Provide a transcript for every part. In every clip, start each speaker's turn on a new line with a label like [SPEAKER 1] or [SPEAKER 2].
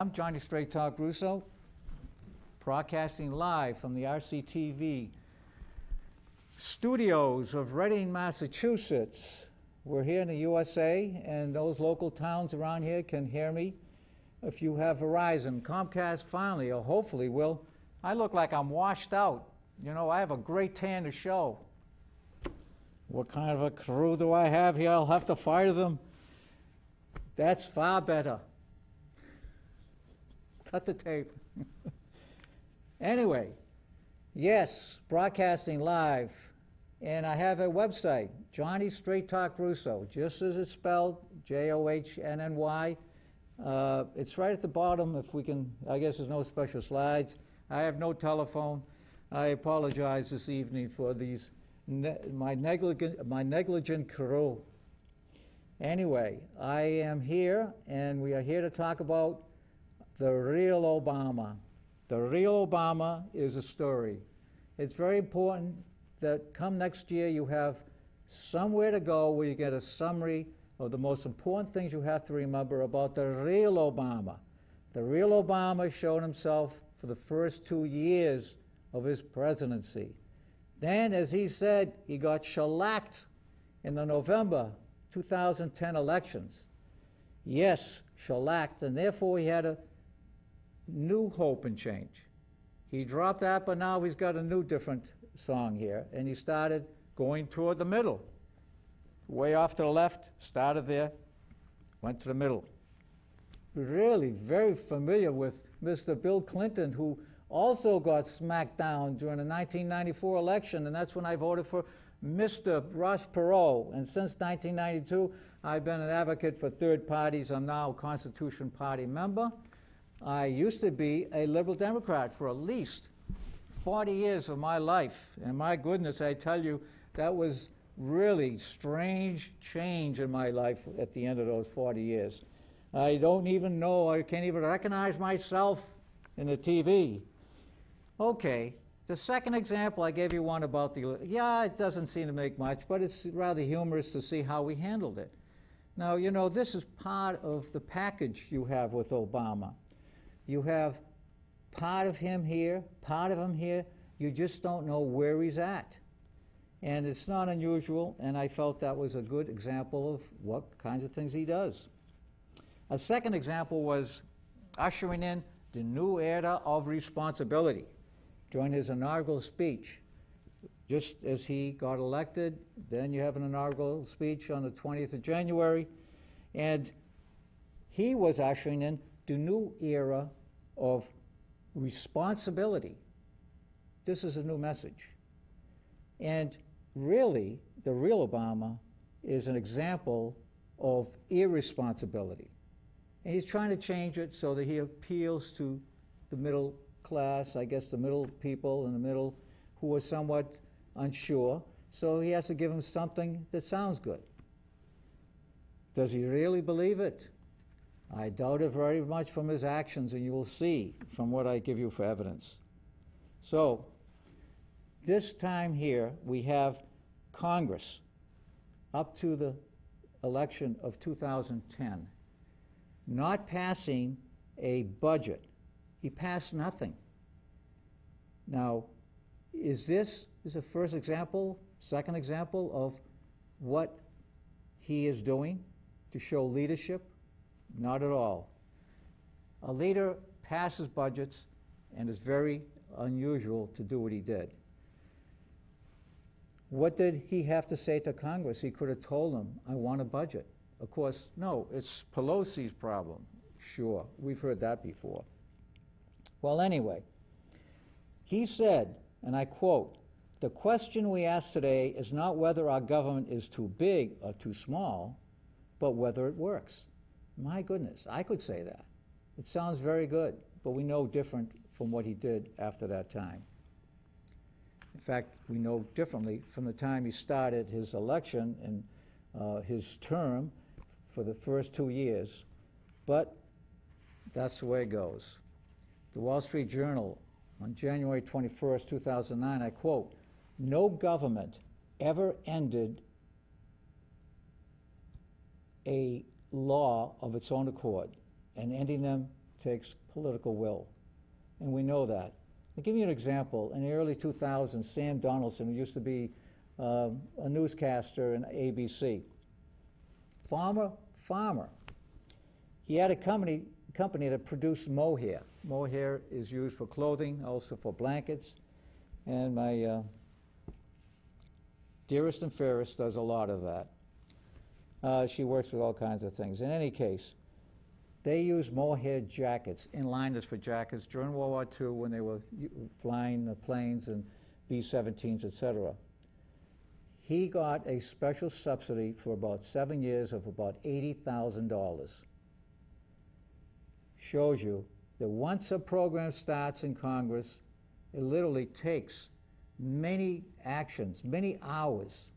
[SPEAKER 1] I'm Johnny Straight Talk Russo, broadcasting live from the RCTV studios of Reading, Massachusetts. We're here in the USA, and those local towns around here can hear me. If you have Verizon, Comcast finally, or hopefully will. I look like I'm washed out. You know, I have a great tan to show. What kind of a crew do I have here? I'll have to fire them. That's far better. Cut the tape. Anyway, yes, broadcasting live. And I have a website, Johnny Straight Talk Russo, just as it's spelled, Johnny. It's right at the bottom if we can. I guess there's no special slides. I have no telephone. I apologize this evening for these my negligent crew. Anyway, I am here, and we are here to talk about the real Obama. The real Obama is a story. It's very important that come next year you have somewhere to go where you get a summary of the most important things you have to remember about the real Obama. The real Obama showed himself for the first 2 years of his presidency. Then, as he said, he got shellacked in the November 2010 elections. Yes, shellacked, and therefore he had a new hope and change. He dropped that, but now he's got a new different song here, and he started going toward the middle. Way off to the left, started there, went to the middle. Really very familiar with Mr. Bill Clinton, who also got smacked down during the 1994 election, and that's when I voted for Mr. Ross Perot. And since 1992, I've been an advocate for third parties. I'm now a Constitution Party member. I used to be a liberal Democrat for at least 40 years of my life. And my goodness, I tell you, that was really strange change in my life at the end of those 40 years. I don't even know, I can't even recognize myself in the TV. Okay, the second example, I gave you one about it doesn't seem to make much, but it's rather humorous to see how we handled it. Now, you know, this is part of the package you have with Obama. You have part of him here, part of him here. You just don't know where he's at. And it's not unusual, and I felt that was a good example of what kinds of things he does. A second example was ushering in the new era of responsibility during his inaugural speech. Just as he got elected, then you have an inaugural speech on the 20th of January, and he was ushering in the new era of responsibility. This is a new message. And really, the real Obama is an example of irresponsibility. And he's trying to change it so that he appeals to the middle class, I guess the middle people in the middle who are somewhat unsure. So he has to give them something that sounds good. Does he really believe it? I doubt it very much from his actions, and you will see from what I give you for evidence. So, this time here, we have Congress up to the election of 2010 not passing a budget. He passed nothing. Now, is this a first example, second example of what he is doing to show leadership? Not at all. A leader passes budgets, and it's very unusual to do what he did. What did he have to say to Congress? He could have told them, I want a budget. Of course, no, it's Pelosi's problem. Sure, we've heard that before. Well, anyway, he said, and I quote, "The question we ask today is not whether our government is too big or too small, but whether it works." My goodness, I could say that. It sounds very good, but we know different from what he did after that time. In fact, we know differently from the time he started his election and his term for the first 2 years. But that's the way it goes. The Wall Street Journal on January 21st, 2009, I quote, "No government ever ended a law of its own accord and ending them takes political will, and we know that. I'll give you an example. In the early 2000s, Sam Donaldson, who used to be a newscaster in ABC, farmer. He had a company that produced mohair. Mohair is used for clothing, also for blankets, and my dearest and fairest does a lot of that. She works with all kinds of things. In any case, they used mohair jackets, inliners for jackets during World War II when they were flying the planes and B-17s, etc. He got a special subsidy for about 7 years of about $80,000. Shows you that once a program starts in Congress, it literally takes many actions, many hours,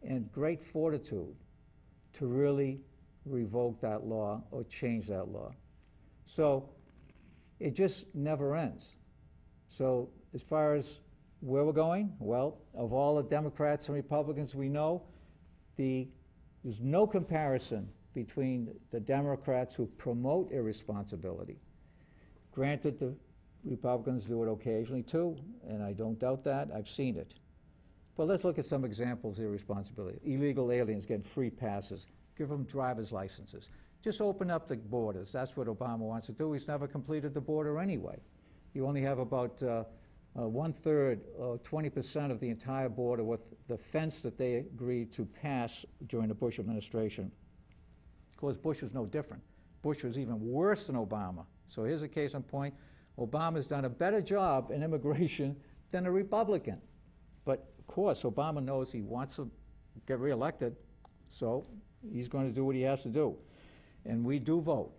[SPEAKER 1] and great fortitude to really revoke that law or change that law. So it just never ends. So as far as where we're going, well, of all the Democrats and Republicans we know, there's no comparison between the Democrats who promote irresponsibility. Granted, the Republicans do it occasionally too, and I don't doubt that. I've seen it. But let's look at some examples of irresponsibility. Illegal aliens getting free passes. Give them driver's licenses. Just open up the borders. That's what Obama wants to do. He's never completed the border anyway. You only have about 1/3 or 20% of the entire border with the fence that they agreed to pass during the Bush administration. Of course, Bush was no different. Bush was even worse than Obama. So here's a case in point. Obama's done a better job in immigration than a Republican. But of course, Obama knows he wants to get reelected, so he's going to do what he has to do. And we do vote.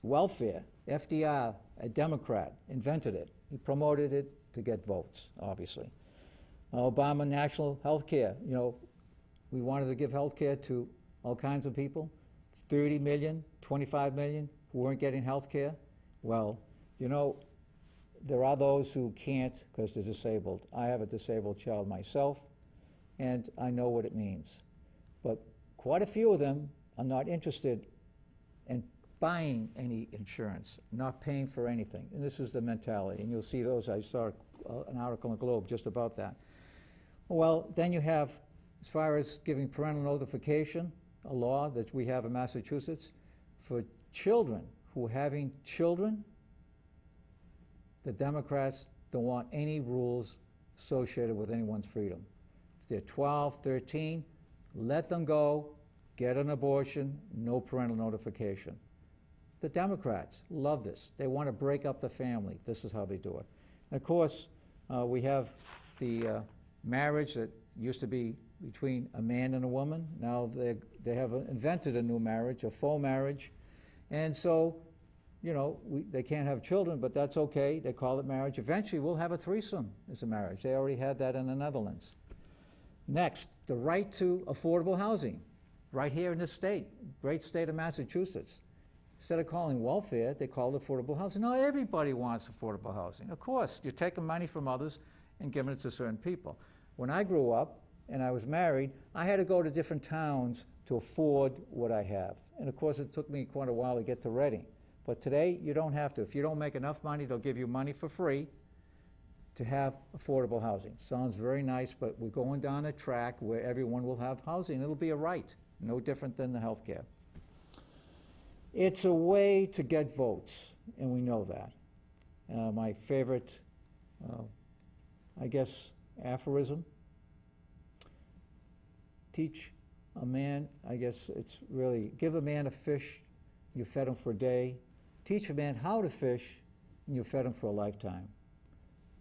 [SPEAKER 1] Welfare, FDR, a Democrat, invented it. He promoted it to get votes, obviously. Obama national health care. You know, we wanted to give health care to all kinds of people. 30 million, 25 million who weren't getting health care. Well, you know, there are those who can't because they're disabled. I have a disabled child myself, and I know what it means. But quite a few of them are not interested in buying any insurance, not paying for anything. And this is the mentality. And you'll see those. I saw an article in the Globe just about that. Well, then you have, as far as giving parental notification, a law that we have in Massachusetts, for children who are having children, the Democrats don't want any rules associated with anyone's freedom. If they're 12, 13, let them go, get an abortion, no parental notification. The Democrats love this. They want to break up the family. This is how they do it. And of course, we have the marriage that used to be between a man and a woman. Now they have invented a new marriage, a faux marriage. And so, you know, they can't have children, but that's okay. They call it marriage. Eventually, we'll have a threesome as a marriage. They already had that in the Netherlands. Next, the right to affordable housing. Right here in this state, great state of Massachusetts. Instead of calling welfare, they call it affordable housing. No, everybody wants affordable housing. Of course, you're taking money from others and giving it to certain people. When I grew up and I was married, I had to go to different towns to afford what I have. And of course, it took me quite a while to get to Reading. But today, you don't have to. If you don't make enough money, they'll give you money for free to have affordable housing. Sounds very nice, but we're going down a track where everyone will have housing. It'll be a right, no different than the health care. It's a way to get votes, and we know that. My favorite, I guess, aphorism, teach a man, I guess it's really, give a man a fish, you fed him for a day. Teach a man how to fish, and you fed him for a lifetime.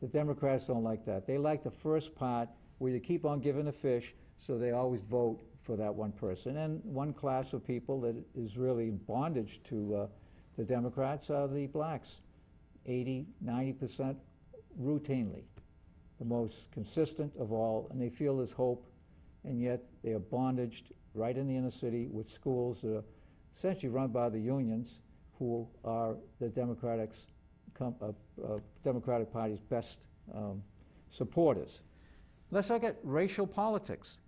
[SPEAKER 1] The Democrats don't like that. They like the first part where you keep on giving the fish, so they always vote for that one person. And one class of people that is really in bondage to the Democrats are the blacks. 80, 90% routinely. The most consistent of all, and they feel there's hope, and yet they are bondaged right in the inner city with schools that are essentially run by the unions, who are the Democratic Party's best supporters. Let's look at racial politics.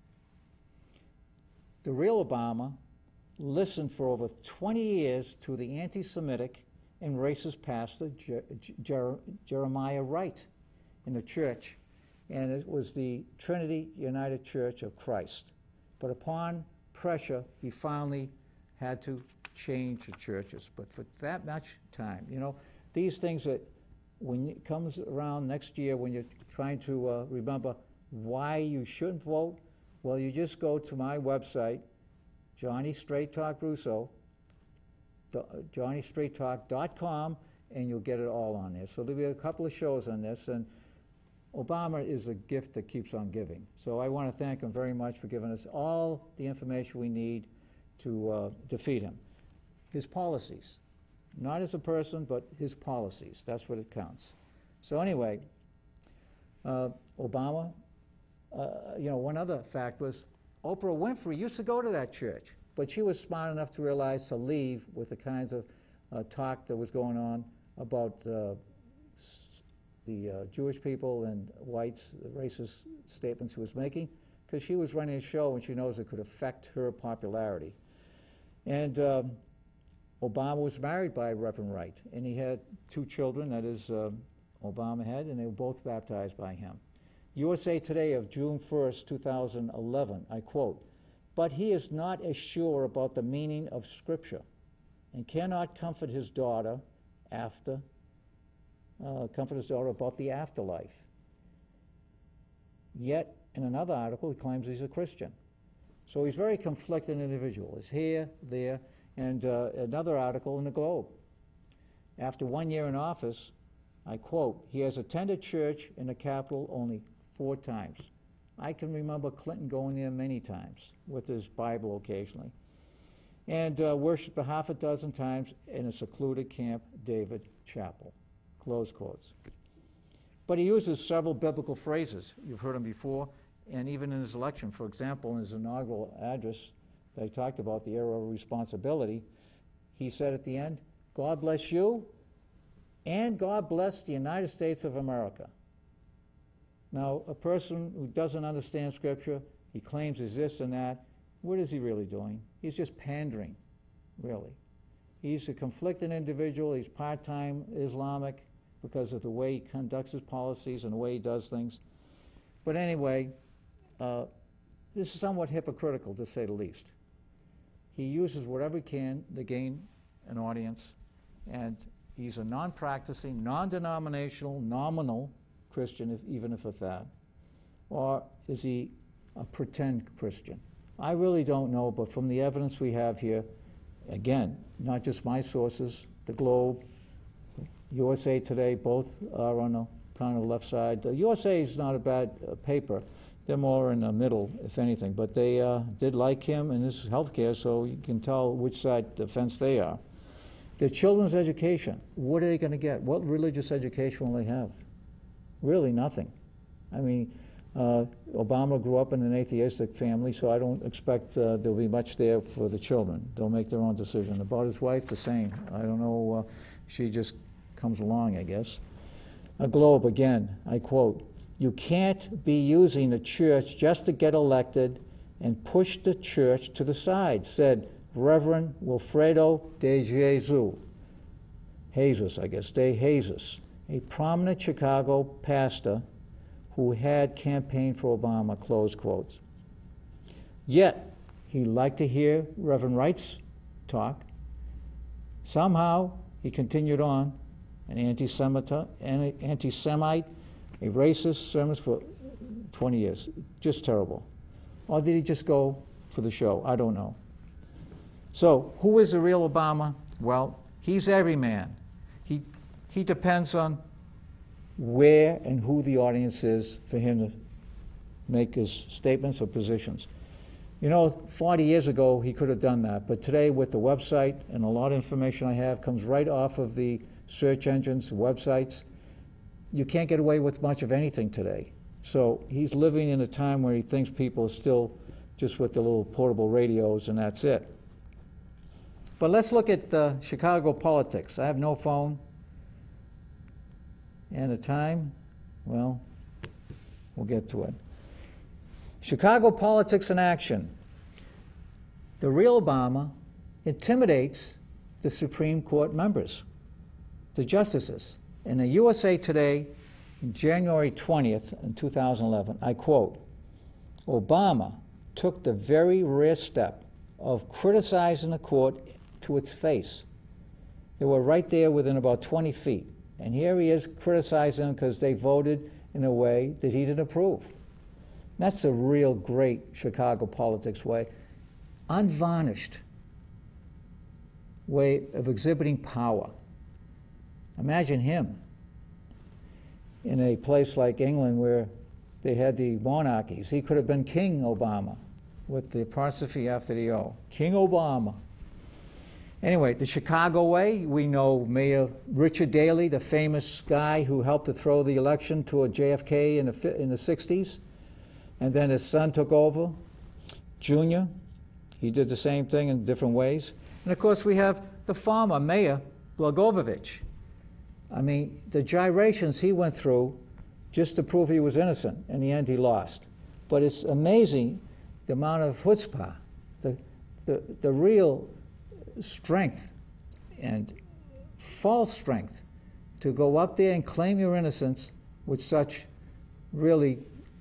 [SPEAKER 1] The real Obama listened for over 20 years to the anti-Semitic and racist pastor Jeremiah Wright in the church, and it was the Trinity United Church of Christ. But upon pressure, he finally had to change the churches. But for that much time, you know, these things that when it comes around next year, when you're trying to remember why you shouldn't vote, well, you just go to my website, Johnny Straight Talk Russo, JohnnyStraightTalk.com, and you'll get it all on there. So there'll be a couple of shows on this, and Obama is a gift that keeps on giving. So I want to thank him very much for giving us all the information we need to defeat him. His policies, not as a person, but his policies, that's what it counts. So anyway, Obama, you know, one other fact was Oprah Winfrey used to go to that church, but she was smart enough to realize to leave with the kinds of talk that was going on about the Jewish people and whites, the racist statements he was making, because she was running a show and she knows it could affect her popularity. And Obama was married by Reverend Wright, and he had 2 children, that is, Obama had, and they were both baptized by him. USA Today of June 1st, 2011, I quote, "But he is not as sure about the meaning of Scripture and cannot comfort his daughter about the afterlife. Yet, in another article, he claims he's a Christian. So he's a very conflicted individual. He's here, there, and another article in the Globe. After 1 year in office, I quote, "He has attended church in the Capitol only 4 times. I can remember Clinton going there many times with his Bible occasionally, and worshiped a half a dozen times in a secluded Camp David chapel," close quotes. But he uses several biblical phrases. You've heard them before, and even in his election. For example, in his inaugural address that I talked about, the era of responsibility, he said at the end, "God bless you, and God bless the United States of America." Now, a person who doesn't understand Scripture, he claims he's this and that, what is he really doing? He's just pandering, really. He's a conflicted individual. He's part-time Islamic because of the way he conducts his policies and the way he does things. But anyway, this is somewhat hypocritical, to say the least. He uses whatever he can to gain an audience, and he's a non-practicing, non-denominational, nominal Christian, even if it's that. Or is he a pretend Christian? I really don't know, but from the evidence we have here, again, not just my sources, the Globe, USA Today, both are on the kind of left side. The USA is not a bad paper. They're more in the middle, if anything, but they did like him and his health care, so you can tell which side of the fence they are. The children's education, what are they going to get? What religious education will they have? Really nothing. I mean, Obama grew up in an atheistic family, so I don't expect there'll be much there for the children. They'll make their own decision. About his wife, the same. I don't know, she just comes along, I guess. A Globe, again, I quote, "You can't be using the church just to get elected and push the church to the side," said Reverend Wilfredo de Jesus, a prominent Chicago pastor who had campaigned for Obama, close quotes. Yet, he liked to hear Reverend Wright's talk. Somehow, he continued on, an anti-Semite, a racist sermons for 20 years. Just terrible. Or did he just go for the show? I don't know. So, who is the real Obama? Well, he's every man. He depends on where and who the audience is for him to make his statements or positions. You know, 40 years ago, he could have done that, but today with the website and a lot of information I have comes right off of the search engines, websites, you can't get away with much of anything today. So he's living in a time where he thinks people are still just with the little portable radios and that's it. But let's look at Chicago politics. I have no phone. And the time, well, we'll get to it. Chicago politics in action. The real Obama intimidates the Supreme Court members. the justices. In the USA Today, January 20th, in 2011, I quote, Obama took the very rare step of criticizing the court to its face. They were right there within about 20 feet. And here he is criticizing them because they voted in a way that he didn't approve. That's a real great Chicago politics way. Unvarnished way of exhibiting power. Imagine him in a place like England where they had the monarchies. He could have been King Obama with the apostrophe after the O. King Obama. Anyway, the Chicago way, we know Mayor Richard Daley, the famous guy who helped to throw the election to a JFK in the 60s. And then his son took over, Junior. He did the same thing in different ways. And of course, we have the former Mayor Blagojevich. I mean, the gyrations he went through just to prove he was innocent. In the end, he lost. But it's amazing the amount of chutzpah, the real strength and false strength to go up there and claim your innocence with such really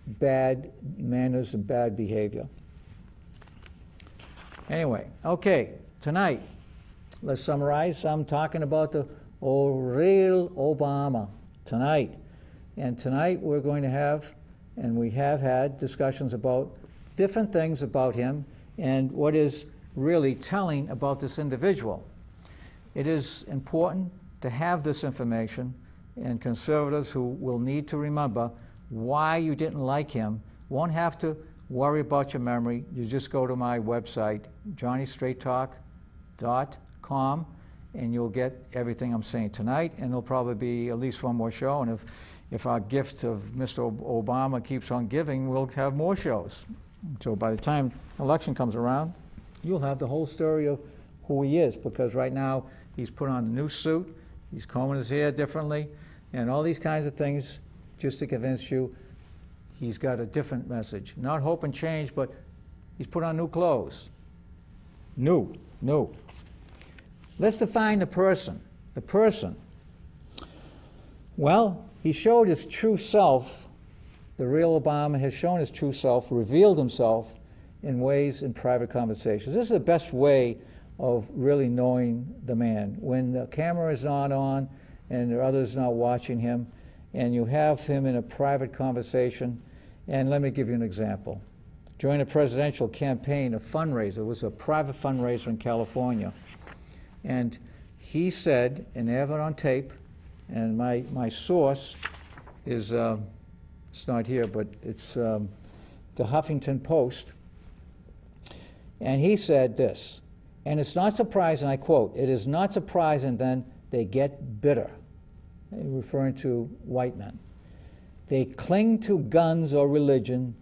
[SPEAKER 1] bad manners and bad behavior. Anyway, okay, tonight, let's summarize. I'm talking about the real Obama tonight. And tonight we're going to have, and we have had, discussions about different things about him and what is really telling about this individual. It is important to have this information, and conservatives who will need to remember why you didn't like him won't have to worry about your memory. You just go to my website, johnnystraighttalk.com, and you'll get everything I'm saying tonight, and there'll probably be at least one more show, and if our gift of Mr. Obama keeps on giving, we'll have more shows. So by the time election comes around, you'll have the whole story of who he is, because right now he's put on a new suit, he's combing his hair differently, and all these kinds of things just to convince you he's got a different message. Not hope and change, but he's put on new clothes. New. Let's define the person. The person. Well, he showed his true self. The real Obama has shown his true self, revealed himself in ways in private conversations. This is the best way of really knowing the man. When the camera is not on and there are others not watching him, and you have him in a private conversation. And let me give you an example. During a presidential campaign, a fundraiser, it was a private fundraiser in California. And he said, and they have it on tape, and my source is, it's not here, but it's the Huffington Post. And he said this, and it's not surprising, I quote, "It is not surprising then they get bitter," referring to white men. "They cling to guns or religion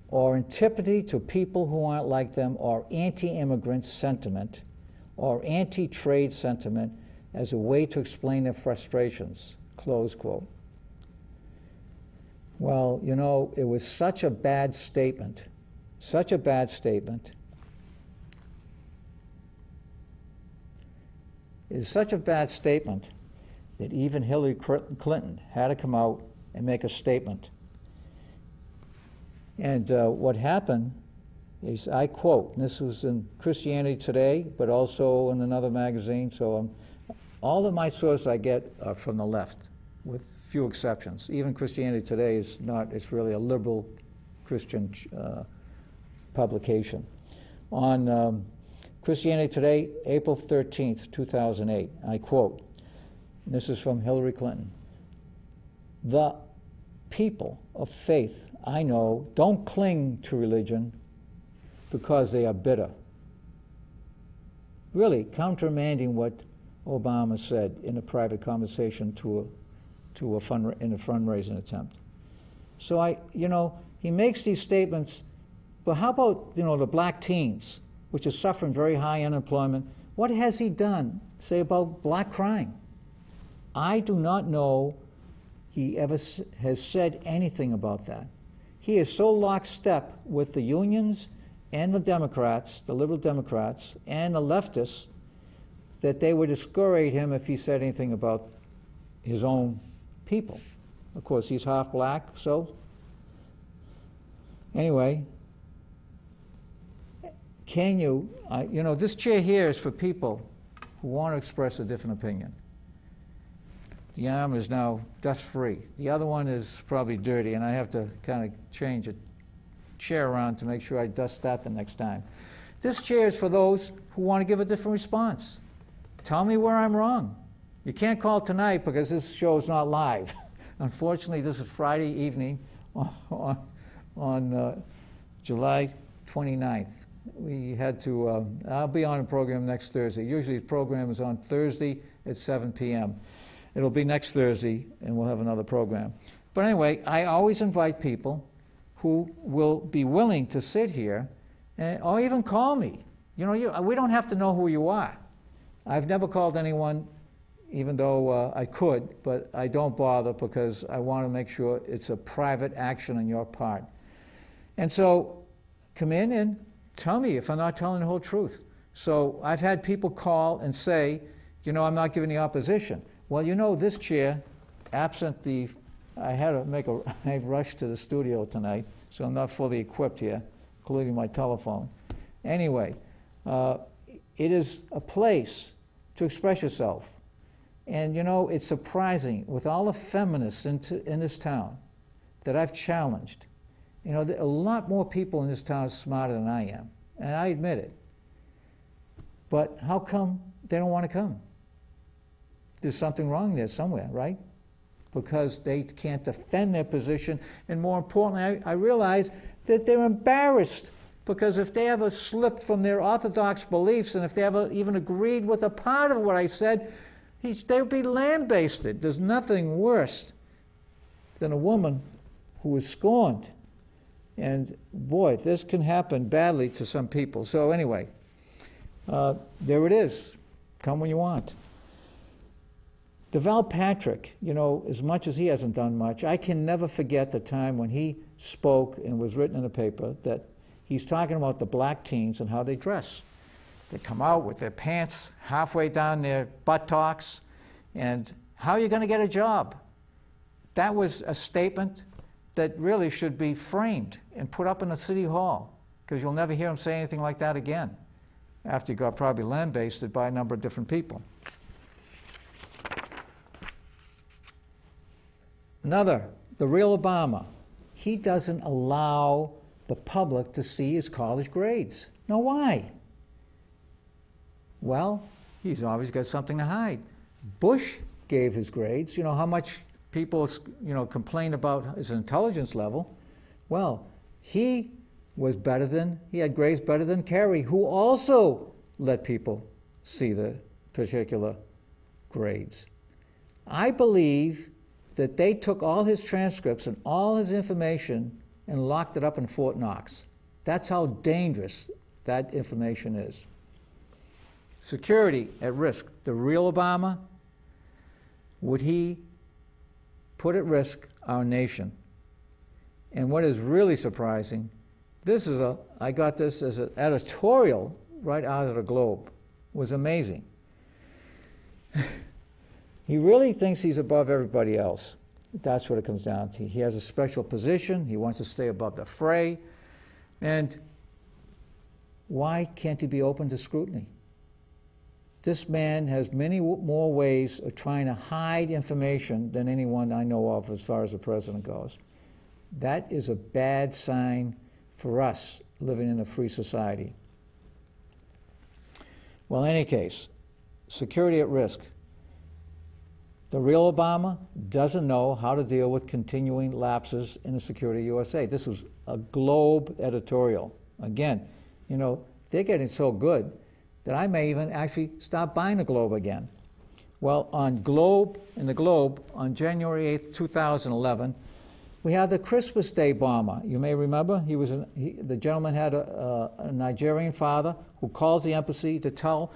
[SPEAKER 1] or antipathy to people who aren't like them, or anti-immigrant sentiment or anti-trade sentiment as a way to explain their frustrations," close quote. Well, you know, it was such a bad statement, such a bad statement. It is such a bad statement that even Hillary Clinton had to come out and make a statement. And what happened is, I quote, and this was in Christianity Today, but also in another magazine, so all of my sources I get are from the left, with few exceptions. Even Christianity Today is not, it's really a liberal Christian publication. On Christianity Today, April 13th, 2008, I quote, and this is from Hillary Clinton, "The people of faith I know don't cling to religion because they are bitter." Really countermanding what Obama said in a private conversation in a fundraising attempt. So he makes these statements, but how about, the black teens, which are suffering very high unemployment? What has he done, say, about black crime? I do not know he ever has said anything about that. He is so lockstep with the unions and the Democrats, the liberal Democrats, and the leftists, that they would discourage him if he said anything about his own people. Of course, he's half black, so anyway, can you, you know, this chair here is for people who want to express a different opinion. The arm is now dust-free. The other one is probably dirty, and I have to kind of change a chair around to make sure I dust that the next time. This chair is for those who want to give a different response. Tell me where I'm wrong. You can't call tonight because this show is not live. Unfortunately, this is Friday evening on July 29th. We had to, I'll be on a program next Thursday. Usually the program is on Thursday at 7 p.m. It'll be next Thursday, and we'll have another program. But anyway, I always invite people who will be willing to sit here or even call me. You know, we don't have to know who you are. I've never called anyone, even though I could, but I don't bother because I want to make sure it's a private action on your part. And so come in and tell me if I'm not telling the whole truth. So I've had people call and say, you know, I'm not giving the opposition. Well, you know, this chair, absent the, I had to make a, I rushed to the studio tonight, so I'm not fully equipped here, including my telephone. Anyway, it is a place to express yourself. And, you know, it's surprising, with all the feminists in this town that I've challenged, you know, a lot more people in this town are smarter than I am, and I admit it. But how come they don't want to come? There's something wrong there somewhere, right? Because they can't defend their position, and more importantly, I realize that they're embarrassed, because if they ever slipped from their orthodox beliefs, and if they ever even agreed with a part of what I said, they would be lambasted. There's nothing worse than a woman who is scorned. And boy, this can happen badly to some people. So anyway, there it is. Come when you want. Deval Patrick, you know, as much as he hasn't done much, I can never forget the time when he spoke and was written in the paper that he's talking about the black teens and how they dress. They come out with their pants halfway down their buttocks, and how are you going to get a job? That was a statement that really should be framed and put up in the city hall, because you'll never hear him say anything like that again, after he got probably lambasted by a number of different people. Another, the real Obama. He doesn't allow the public to see his college grades. Now, why? Well, he's always got something to hide. Bush gave his grades. You know how much people, you know, complain about his intelligence level. Well, he was better than, he had grades better than Kerry, who also let people see the particular grades. I believe that they took all his transcripts and all his information and locked it up in Fort Knox. That's how dangerous that information is. Security at risk. The real Obama, would he put at risk our nation? And what is really surprising, this is I got this as an editorial right out of the Globe. It was amazing. He really thinks he's above everybody else. That's what it comes down to. He has a special position. He wants to stay above the fray. And why can't he be open to scrutiny? This man has many more ways of trying to hide information than anyone I know of as far as the president goes. That is a bad sign for us living in a free society. Well, in any case, security at risk. The real Obama doesn't know how to deal with continuing lapses in the security of USA. This was a Globe editorial. Again, you know, they're getting so good that I may even actually stop buying the Globe again. Well, in the Globe, on January 8th, 2011, we had the Christmas Day bomber. You may remember, the gentleman had a Nigerian father who calls the embassy to tell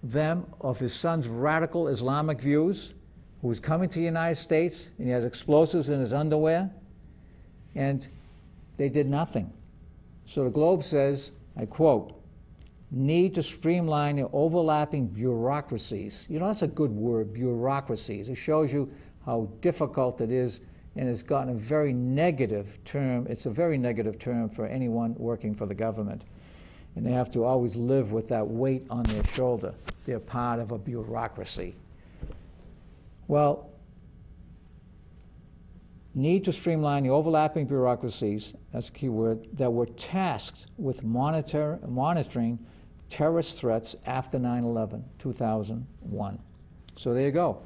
[SPEAKER 1] them of his son's radical Islamic views, who was coming to the United States, and he has explosives in his underwear, and they did nothing. So the Globe says, I quote, need to streamline the overlapping bureaucracies. You know, that's a good word, bureaucracies. It shows you how difficult it is, and it's gotten a very negative term. It's a very negative term for anyone working for the government. And they have to always live with that weight on their shoulder. They're part of a bureaucracy. Well, need to streamline the overlapping bureaucracies, that's a key word, that were tasked with monitoring terrorist threats after 9/11, 2001. So there you go.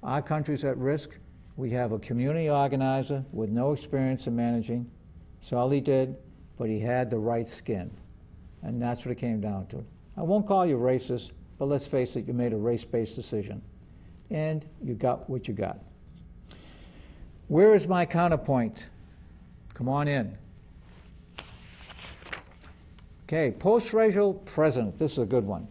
[SPEAKER 1] Our country's at risk. We have a community organizer with no experience in managing. That's all he did, but he had the right skin. And that's what it came down to. I won't call you racist, but let's face it, you made a race-based decision. And you got what you got. Where is my counterpoint? Come on in. Okay, post-racial president. This is a good one.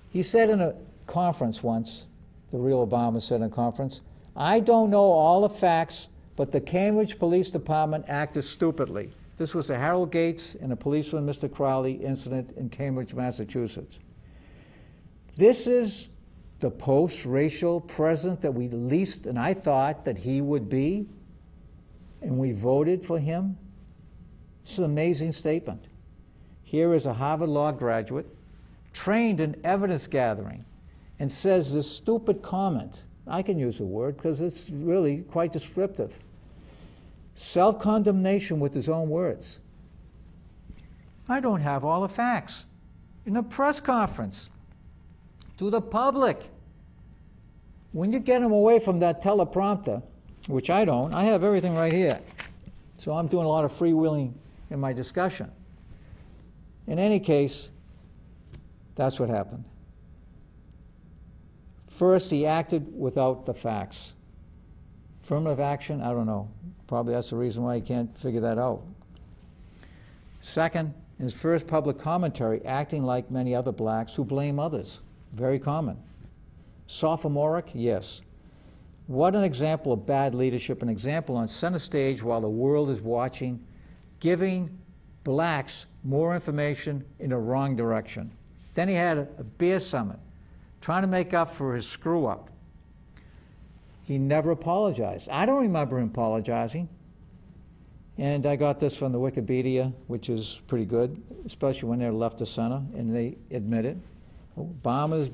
[SPEAKER 1] He said in a conference once, the real Obama said in a conference, "I don't know all the facts, but the Cambridge Police Department acted stupidly." This was the Harold Gates and the policeman, Mr. Crowley, incident in Cambridge, Massachusetts. This is the post-racial president that we least, and I thought that he would be, and we voted for him. It's an amazing statement. Here is a Harvard Law graduate, trained in evidence gathering, and says this stupid comment. I can use the word because it's really quite descriptive. Self-condemnation with his own words. I don't have all the facts. In a press conference, to the public. When you get them away from that teleprompter, which I don't, I have everything right here. So I'm doing a lot of freewheeling in my discussion. In any case, that's what happened. First, he acted without the facts. Affirmative action, I don't know. Probably that's the reason why he can't figure that out. Second, in his first public commentary, acting like many other blacks who blame others. Very common. Sophomoric, yes. What an example of bad leadership, an example on center stage while the world is watching, giving blacks more information in the wrong direction. Then he had a beer summit, trying to make up for his screw-up. He never apologized. I don't remember him apologizing. And I got this from the Wikipedia, which is pretty good, especially when they're left of center, and they admit it. Obama's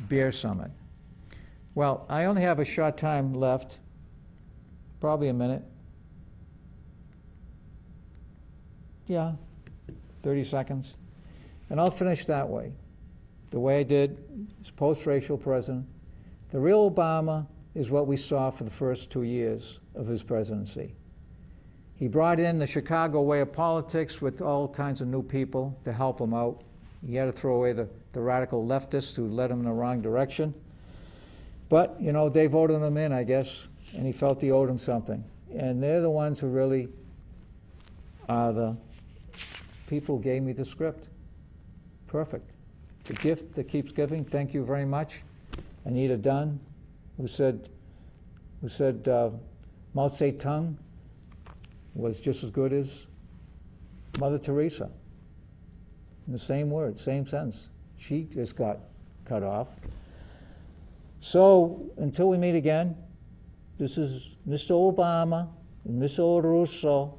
[SPEAKER 1] beer summit. Well, I only have a short time left, probably a minute. Yeah, 30 seconds. And I'll finish that way. The way I did as post-racial president. The real Obama is what we saw for the first 2 years of his presidency. He brought in the Chicago way of politics with all kinds of new people to help him out. He had to throw away the radical leftists who led him in the wrong direction. But, you know, they voted him in, I guess, and he felt he owed them something. And they're the ones who really are the people who gave me the script. Perfect. The gift that keeps giving. Thank you very much. Anita Dunn, who said Mao Zedong was just as good as Mother Teresa. In the same word, same sentence. She just got cut off. So until we meet again, this is Mr. Obama and Mr. Russo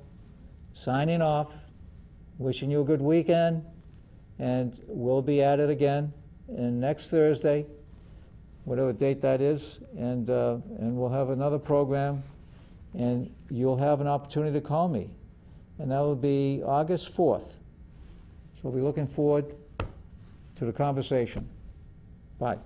[SPEAKER 1] signing off, wishing you a good weekend, and we'll be at it again and next Thursday, whatever date that is, and we'll have another program, and you'll have an opportunity to call me, and that will be August 4th. So we'll be looking forward to the conversation. Bye.